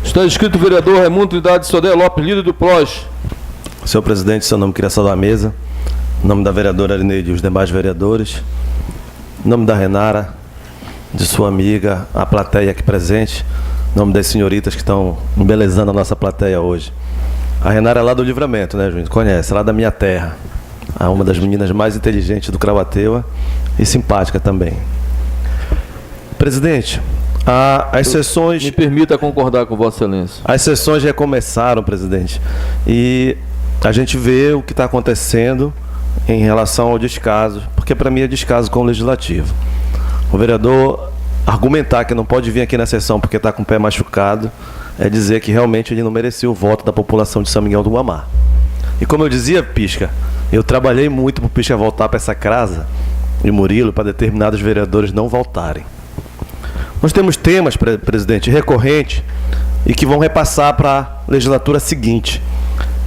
Está inscrito o vereador Raimundo Trindade Sodré Lopes, líder do PROS. Senhor presidente, seu nome queria saudar a mesa. Em nome da vereadora Arineide e os demais vereadores. Em nome da Renara, de sua amiga, a plateia aqui presente. Em nome das senhoritas que estão embelezando a nossa plateia hoje. A Renara é lá do Livramento, né, gente? Conhece, lá da minha terra. Uma das meninas mais inteligentes do Cravatiba e simpática também. Presidente, as sessões... Me permita concordar com Vossa Excelência. As sessões já começaram, presidente, e a gente vê o que está acontecendo em relação ao descaso, porque para mim é descaso com o Legislativo. O vereador argumentar que não pode vir aqui na sessão porque está com o pé machucado é dizer que realmente ele não merecia o voto da população de São Miguel do Guamá. E como eu dizia, Pisca, eu trabalhei muito para o Pisca voltar para essa casa e Murilo para determinados vereadores não voltarem. Nós temos temas, presidente, recorrentes e que vão repassar para a legislatura seguinte.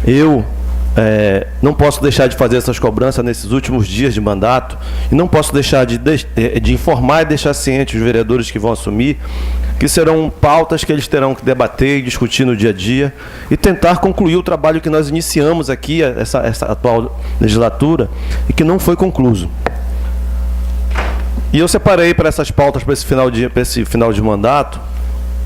Eu não posso deixar de fazer essas cobranças nesses últimos dias de mandato e não posso deixar de informar e deixar ciente os vereadores que vão assumir que serão pautas que eles terão que debater e discutir no dia a dia e tentar concluir o trabalho que nós iniciamos aqui, essa atual legislatura, e que não foi concluído. E eu separei para essas pautas, para esse final de mandato,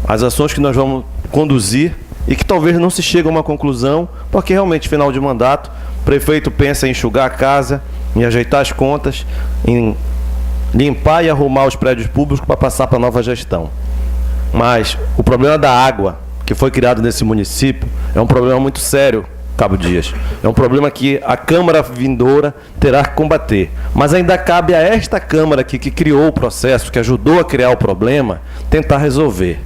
as ações que nós vamos conduzir e que talvez não se chegue a uma conclusão, porque realmente, final de mandato, o prefeito pensa em enxugar a casa, em ajeitar as contas, em limpar e arrumar os prédios públicos para passar para a nova gestão. Mas o problema da água, que foi criado nesse município, é um problema muito sério, Cabo Dias. É um problema que a Câmara vindoura terá que combater. Mas ainda cabe a esta Câmara aqui, que criou o processo, que ajudou a criar o problema, tentar resolver.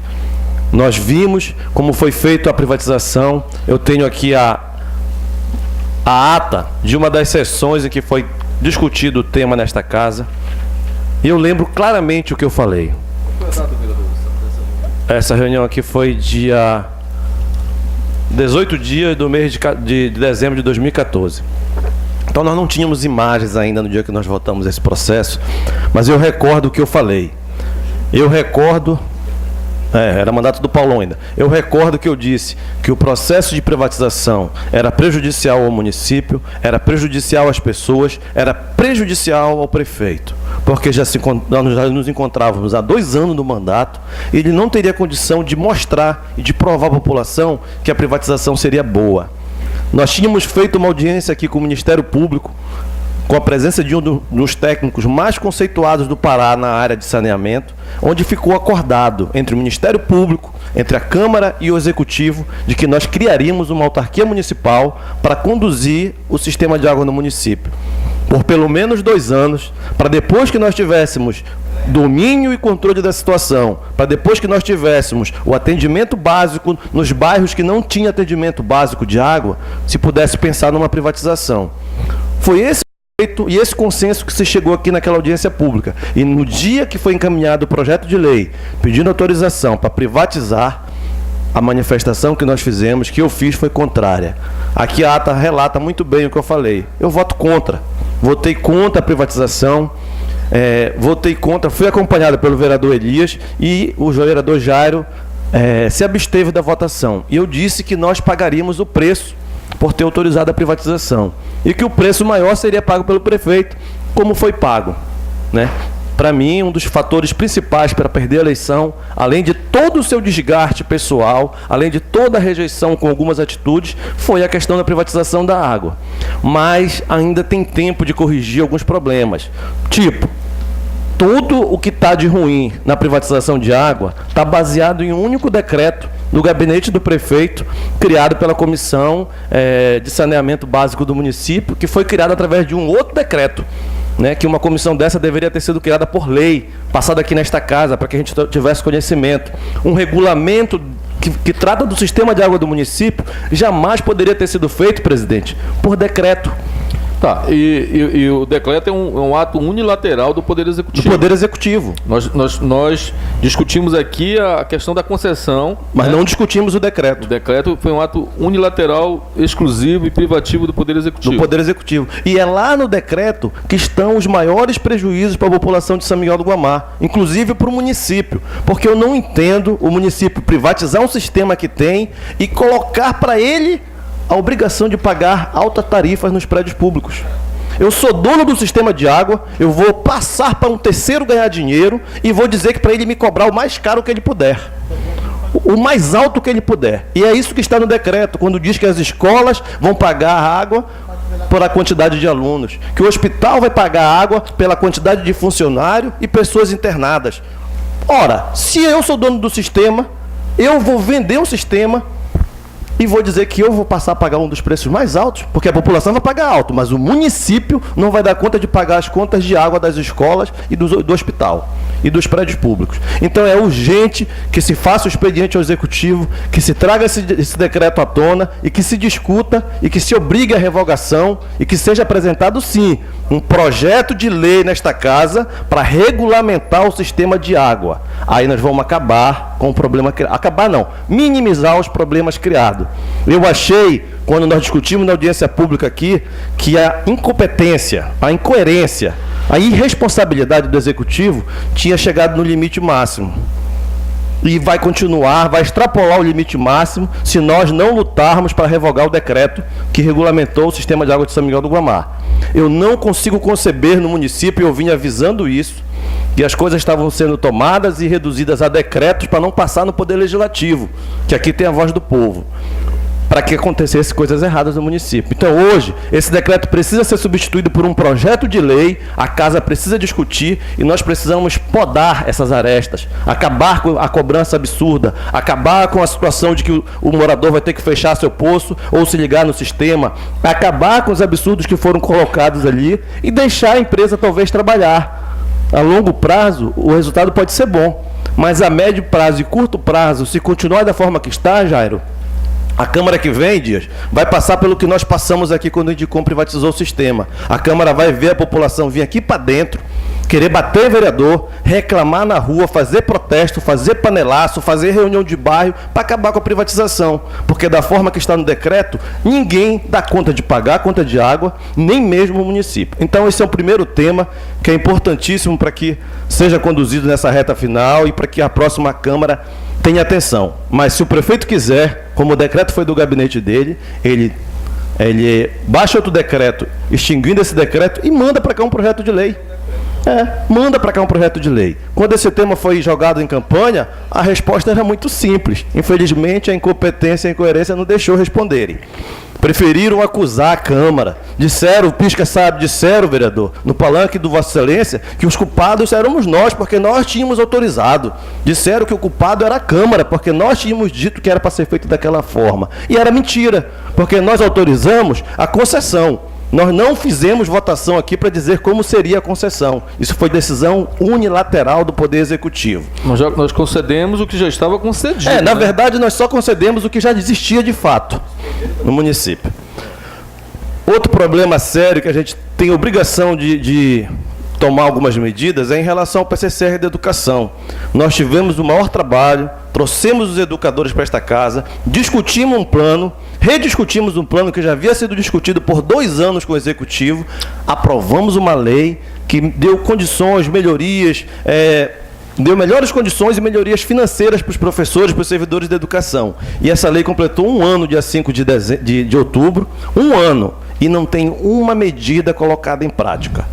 Nós vimos como foi feita a privatização. Eu tenho aqui a ata de uma das sessões em que foi discutido o tema nesta casa. E eu lembro claramente o que eu falei. Qual foi a data, vereador? Essa reunião aqui foi dia 18 dias do mês de dezembro de 2014. Então nós não tínhamos imagens ainda no dia que nós votamos esse processo, mas eu recordo o que eu falei. Eu recordo... era mandato do Paulão ainda. Eu recordo que eu disse que o processo de privatização era prejudicial ao município, era prejudicial às pessoas, era prejudicial ao prefeito, porque nós já nos encontrávamos há 2 anos no mandato e ele não teria condição de mostrar e de provar à população que a privatização seria boa. Nós tínhamos feito uma audiência aqui com o Ministério Público, com a presença de um dos técnicos mais conceituados do Pará na área de saneamento, onde ficou acordado entre o Ministério Público, entre a Câmara e o Executivo, de que nós criaríamos uma autarquia municipal para conduzir o sistema de água no município. Por pelo menos 2 anos, para depois que nós tivéssemos domínio e controle da situação, para depois que nós tivéssemos o atendimento básico nos bairros que não tinha atendimento básico de água, se pudesse pensar numa privatização. Foi esse e esse consenso que se chegou aqui naquela audiência pública. E no dia que foi encaminhado o projeto de lei pedindo autorização para privatizar, a manifestação que nós fizemos, que eu fiz, foi contrária. Aqui a ata relata muito bem o que eu falei. Eu voto contra. Votei contra a privatização, votei contra, fui acompanhado pelo vereador Elias e o vereador Jairo se absteve da votação. E eu disse que nós pagaríamos o preço por ter autorizado a privatização. E que o preço maior seria pago pelo prefeito, como foi pago, né? Para mim, um dos fatores principais para perder a eleição, além de todo o seu desgaste pessoal, além de toda a rejeição com algumas atitudes, foi a questão da privatização da água. Mas ainda tem tempo de corrigir alguns problemas. Tipo, tudo o que está de ruim na privatização de água está baseado em um único decreto do gabinete do prefeito, criado pela Comissão de Saneamento Básico do município, que foi criado através de um outro decreto, né, que uma comissão dessa deveria ter sido criada por lei, passada aqui nesta casa, para que a gente tivesse conhecimento. Um regulamento que trata do sistema de água do município jamais poderia ter sido feito, presidente, por decreto. Tá, e o decreto é um ato unilateral do Poder Executivo. Do Poder Executivo. Nós discutimos aqui a questão da concessão. Mas não discutimos o decreto. O decreto foi um ato unilateral, exclusivo e privativo do Poder Executivo. Do Poder Executivo. E é lá no decreto que estão os maiores prejuízos para a população de São Miguel do Guamá, inclusive para o município. Porque eu não entendo o município privatizar um sistema que tem e colocar para ele a obrigação de pagar altas tarifas nos prédios públicos. Eu sou dono do sistema de água, eu vou passar para um terceiro ganhar dinheiro e vou dizer que para ele me cobrar o mais caro que ele puder. O mais alto que ele puder. E é isso que está no decreto, quando diz que as escolas vão pagar a água pela quantidade de alunos, que o hospital vai pagar a água pela quantidade de funcionário e pessoas internadas. Ora, se eu sou dono do sistema, eu vou vender um sistema e vou dizer que eu vou passar a pagar um dos preços mais altos, porque a população vai pagar alto, mas o município não vai dar conta de pagar as contas de água das escolas e do hospital e dos prédios públicos. Então é urgente que se faça o expediente ao Executivo, que se traga esse decreto à tona e que se discuta e que se obrigue à revogação e que seja apresentado, sim, um projeto de lei nesta casa para regulamentar o sistema de água. Aí nós vamos acabar com o problema criado. Acabar não, minimizar os problemas criados. Eu achei, quando nós discutimos na audiência pública aqui, que a incompetência, a incoerência, a irresponsabilidade do Executivo tinha chegado no limite máximo. E vai continuar, vai extrapolar o limite máximo se nós não lutarmos para revogar o decreto que regulamentou o sistema de água de São Miguel do Guamá. Eu não consigo conceber no município, eu vim avisando isso, que as coisas estavam sendo tomadas e reduzidas a decretos para não passar no Poder Legislativo, que aqui tem a voz do povo, para que acontecessem coisas erradas no município. Então hoje, esse decreto precisa ser substituído por um projeto de lei, a casa precisa discutir e nós precisamos podar essas arestas, acabar com a cobrança absurda, acabar com a situação de que o morador vai ter que fechar seu poço ou se ligar no sistema, acabar com os absurdos que foram colocados ali e deixar a empresa talvez trabalhar. A longo prazo, o resultado pode ser bom, mas a médio prazo e curto prazo, se continuar da forma que está, Jairo, a Câmara que vem, Dias, vai passar pelo que nós passamos aqui quando o Indicom privatizou o sistema. A Câmara vai ver a população vir aqui para dentro, querer bater em vereador, reclamar na rua, fazer protesto, fazer panelaço, fazer reunião de bairro para acabar com a privatização. Porque da forma que está no decreto, ninguém dá conta de pagar a conta de água, nem mesmo o município. Então esse é o primeiro tema que é importantíssimo para que seja conduzido nessa reta final e para que a próxima Câmara tenha atenção. Mas se o prefeito quiser, como o decreto foi do gabinete dele, ele baixa outro decreto, extinguindo esse decreto e manda para cá um projeto de lei. Manda para cá um projeto de lei. Quando esse tema foi jogado em campanha, a resposta era muito simples. Infelizmente, a incompetência e a incoerência não deixou responderem. Preferiram acusar a Câmara. Disseram, o Pisca sabe, disseram, vereador, no palanque do Vossa Excelência, que os culpados éramos nós, porque nós tínhamos autorizado. Disseram que o culpado era a Câmara, porque nós tínhamos dito que era para ser feito daquela forma. E era mentira, porque nós autorizamos a concessão. Nós não fizemos votação aqui para dizer como seria a concessão. Isso foi decisão unilateral do Poder Executivo. Nós concedemos o que já estava concedido. Na verdade, nós só concedemos o que já existia de fato no município. Outro problema sério que a gente tem obrigação de tomar algumas medidas é em relação ao PCCR da educação. Nós tivemos o maior trabalho, trouxemos os educadores para esta casa, discutimos um plano, rediscutimos um plano que já havia sido discutido por 2 anos com o Executivo, aprovamos uma lei que deu condições, melhorias, deu melhores condições e melhorias financeiras para os professores, para os servidores da educação. E essa lei completou 1 ano, dia 5 de outubro, 1 ano, e não tem uma medida colocada em prática.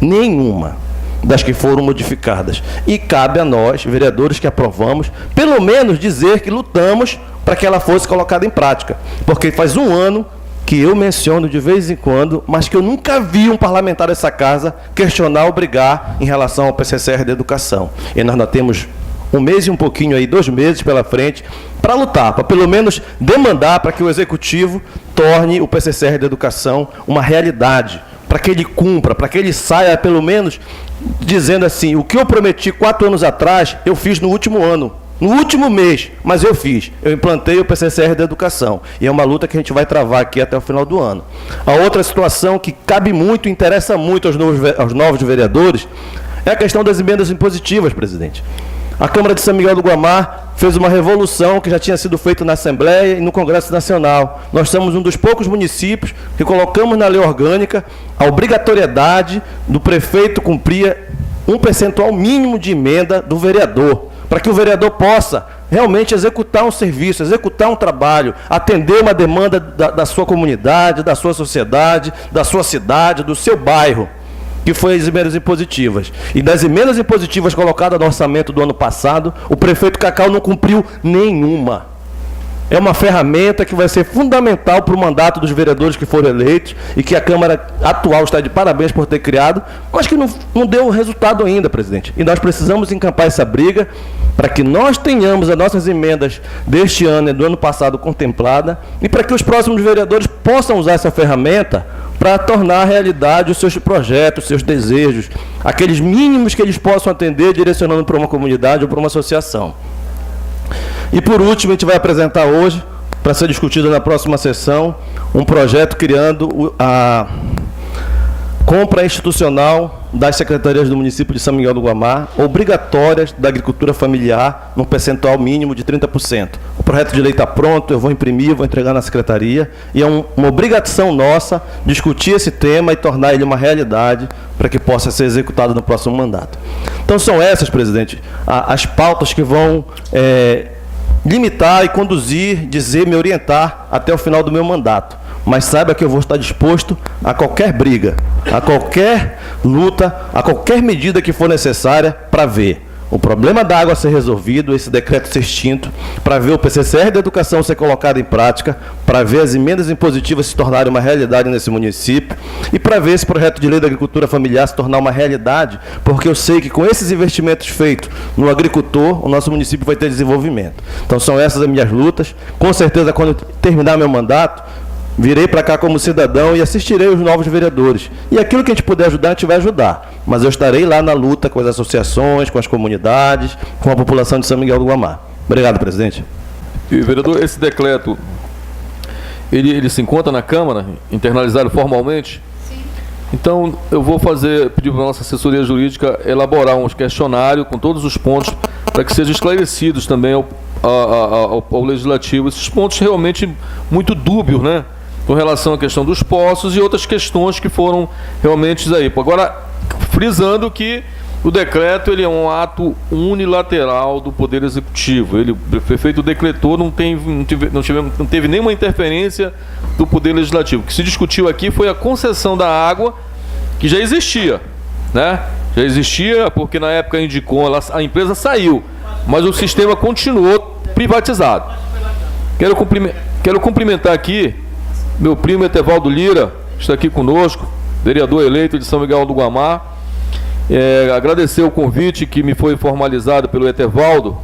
Nenhuma das que foram modificadas. E cabe a nós, vereadores que aprovamos, pelo menos dizer que lutamos para que ela fosse colocada em prática. Porque faz 1 ano que eu menciono de vez em quando, mas que eu nunca vi um parlamentar dessa casa questionar ou brigar em relação ao PCCR da educação. E nós temos 1 mês e um pouquinho aí, 2 meses pela frente, para lutar, para pelo menos demandar para que o Executivo torne o PCCR da educação uma realidade, para que ele cumpra, para que ele saia pelo menos dizendo assim, o que eu prometi 4 anos atrás, eu fiz no último ano. no último mês, mas eu fiz. Eu implantei o PCCR da educação. E é uma luta que a gente vai travar aqui até o final do ano. A outra situação que cabe muito, interessa muito aos novos vereadores, é a questão das emendas impositivas, presidente. A Câmara de São Miguel do Guamá fez uma revolução que já tinha sido feita na Assembleia e no Congresso Nacional. Nós somos um dos poucos municípios que colocamos na lei orgânica a obrigatoriedade do prefeito cumprir um percentual mínimo de emenda do vereador, para que o vereador possa realmente executar um serviço, executar um trabalho, atender uma demanda da sua comunidade, da sua sociedade, da sua cidade, do seu bairro, que foi as emendas impositivas. E das emendas impositivas colocadas no orçamento do ano passado, o prefeito Cacau não cumpriu nenhuma. É uma ferramenta que vai ser fundamental para o mandato dos vereadores que foram eleitos e que a Câmara atual está de parabéns por ter criado, mas que não deu resultado ainda, presidente. E nós precisamos encampar essa briga para que nós tenhamos as nossas emendas deste ano e do ano passado contempladas e para que os próximos vereadores possam usar essa ferramenta para tornar realidade os seus projetos, os seus desejos, aqueles mínimos que eles possam atender direcionando para uma comunidade ou para uma associação. E por último, a gente vai apresentar hoje, para ser discutido na próxima sessão, um projeto criando a compra institucional das secretarias do município de São Miguel do Guamá, obrigatórias da agricultura familiar, num percentual mínimo de 30%. O projeto de lei está pronto, eu vou imprimir, vou entregar na secretaria, e é uma obrigação nossa discutir esse tema e tornar ele uma realidade para que possa ser executado no próximo mandato. Então são essas, presidente, as pautas que vão limitar e conduzir, dizer, me orientar até o final do meu mandato. Mas saiba que eu vou estar disposto a qualquer briga, a qualquer luta, a qualquer medida que for necessária para ver o problema da água ser resolvido, esse decreto ser extinto, para ver o PCCR da educação ser colocado em prática, para ver as emendas impositivas se tornarem uma realidade nesse município e para ver esse projeto de lei da agricultura familiar se tornar uma realidade, porque eu sei que com esses investimentos feitos no agricultor, o nosso município vai ter desenvolvimento. Então são essas as minhas lutas. Com certeza, quando eu terminar meu mandato, virei para cá como cidadão e assistirei os novos vereadores. E aquilo que a gente puder ajudar, a gente vai ajudar. Mas eu estarei lá na luta com as associações, com as comunidades, com a população de São Miguel do Guamá. Obrigado, presidente. E, vereador, esse decreto, ele se encontra na Câmara, internalizado formalmente? Sim. Então, eu vou pedir para a nossa assessoria jurídica elaborar um questionário com todos os pontos para que sejam esclarecidos também ao Legislativo. Esses pontos realmente muito dúbios, né? Com relação à questão dos poços e outras questões que foram realmente aí. Agora, frisando que o decreto ele é um ato unilateral do Poder Executivo. O prefeito decretou, não teve nenhuma interferência do Poder Legislativo. O que se discutiu aqui foi a concessão da água, que já existia, né? Já existia porque na época indicou, a empresa saiu, mas o sistema continuou privatizado. Quero cumprimentar aqui meu primo Etevaldo Lira, que está aqui conosco, vereador eleito de São Miguel do Guamá. Agradecer o convite que me foi formalizado pelo Etevaldo.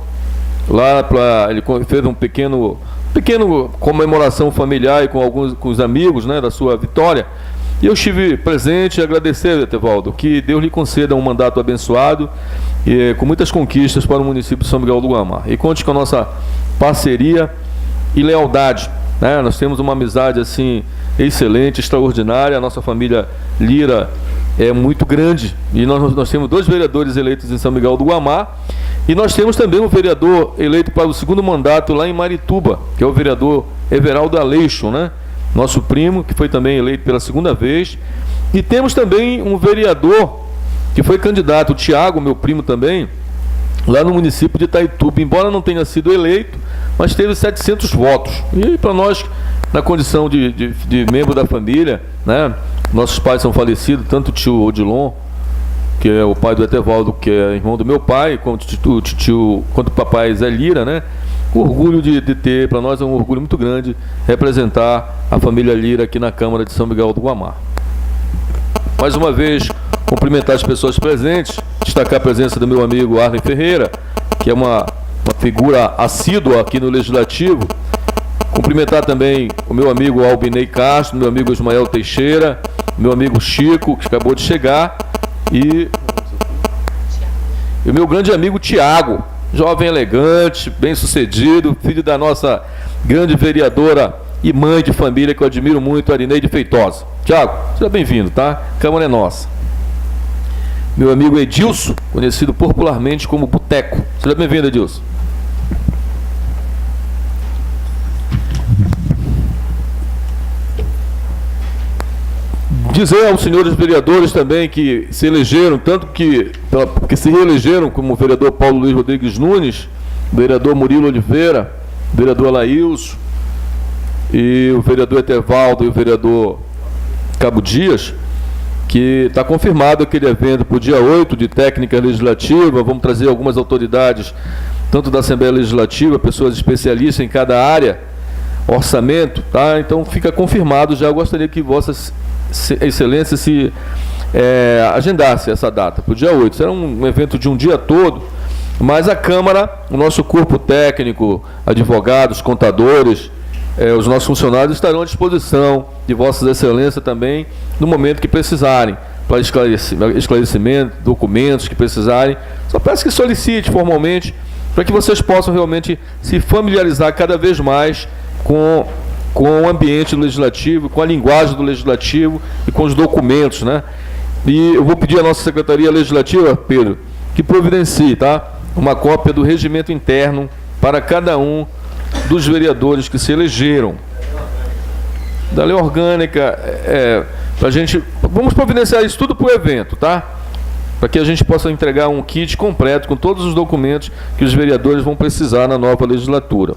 Ele fez um pequeno comemoração familiar e com os amigos, né, da sua vitória. E eu estive presente e agradecer, Etevaldo, que Deus lhe conceda um mandato abençoado e com muitas conquistas para o município de São Miguel do Guamá. E conte com a nossa parceria e lealdade, né? Nós temos uma amizade assim excelente, extraordinária. A nossa família Lira é muito grande e nós temos 2 vereadores eleitos em São Miguel do Guamá e nós temos também um vereador eleito para o 2º mandato lá em Marituba, que é o vereador Everaldo Aleixo, né? Nosso primo, que foi também eleito pela 2ª vez. E temos também um vereador que foi candidato, o Tiago, meu primo também, lá no município de Itaituba, embora não tenha sido eleito, mas teve 700 votos. E para nós, na condição de membro da família, né, nossos pais são falecidos, tanto o tio Odilon, que é o pai do Etevaldo, que é irmão do meu pai, quanto o papai Zé Lira, né? O orgulho de ter, para nós é um orgulho muito grande, representar a família Lira aqui na Câmara de São Miguel do Guamá. Mais uma vez, cumprimentar as pessoas presentes, destacar a presença do meu amigo Arlen Ferreira, que é uma figura assídua aqui no Legislativo. Cumprimentar também o meu amigo Albinei Castro, meu amigo Ismael Teixeira, meu amigo Chico, que acabou de chegar, e o meu grande amigo Tiago, jovem elegante, bem-sucedido, filho da nossa grande vereadora e mãe de família, que eu admiro muito, Arineide Feitosa. Tiago, seja bem-vindo, tá? Câmara é nossa. Meu amigo Edilson, conhecido popularmente como Boteco. Seja bem-vindo, Edilson. Dizer aos senhores vereadores também que se elegeram, tanto que se reelegeram, como o vereador Paulo Luiz Rodrigues Nunes, o vereador Murilo Oliveira, o vereador Laílson, e o vereador Etevaldo e o vereador Cabo Dias, que está confirmado aquele evento para o dia 8 de técnica legislativa. Vamos trazer algumas autoridades, tanto da Assembleia Legislativa, pessoas especialistas em cada área, orçamento, tá? Então fica confirmado já. Eu gostaria que Vossa Excelência se agendasse essa data para o dia 8. Será um evento de um dia todo, mas a Câmara, o nosso corpo técnico, advogados, contadores, os nossos funcionários estarão à disposição de Vossas Excelências também no momento que precisarem, para esclarecimento, documentos que precisarem. Só peço que solicite formalmente, para que vocês possam realmente se familiarizar cada vez mais com o ambiente do legislativo, com a linguagem do legislativo e com os documentos, né? E eu vou pedir à nossa Secretaria Legislativa, Pedro, que providencie, tá? Uma cópia do regimento interno para cada um dos vereadores que se elegeram. Da lei orgânica, pra gente, vamos providenciar isso tudo para o evento, tá? Para que a gente possa entregar um kit completo com todos os documentos que os vereadores vão precisar na nova legislatura.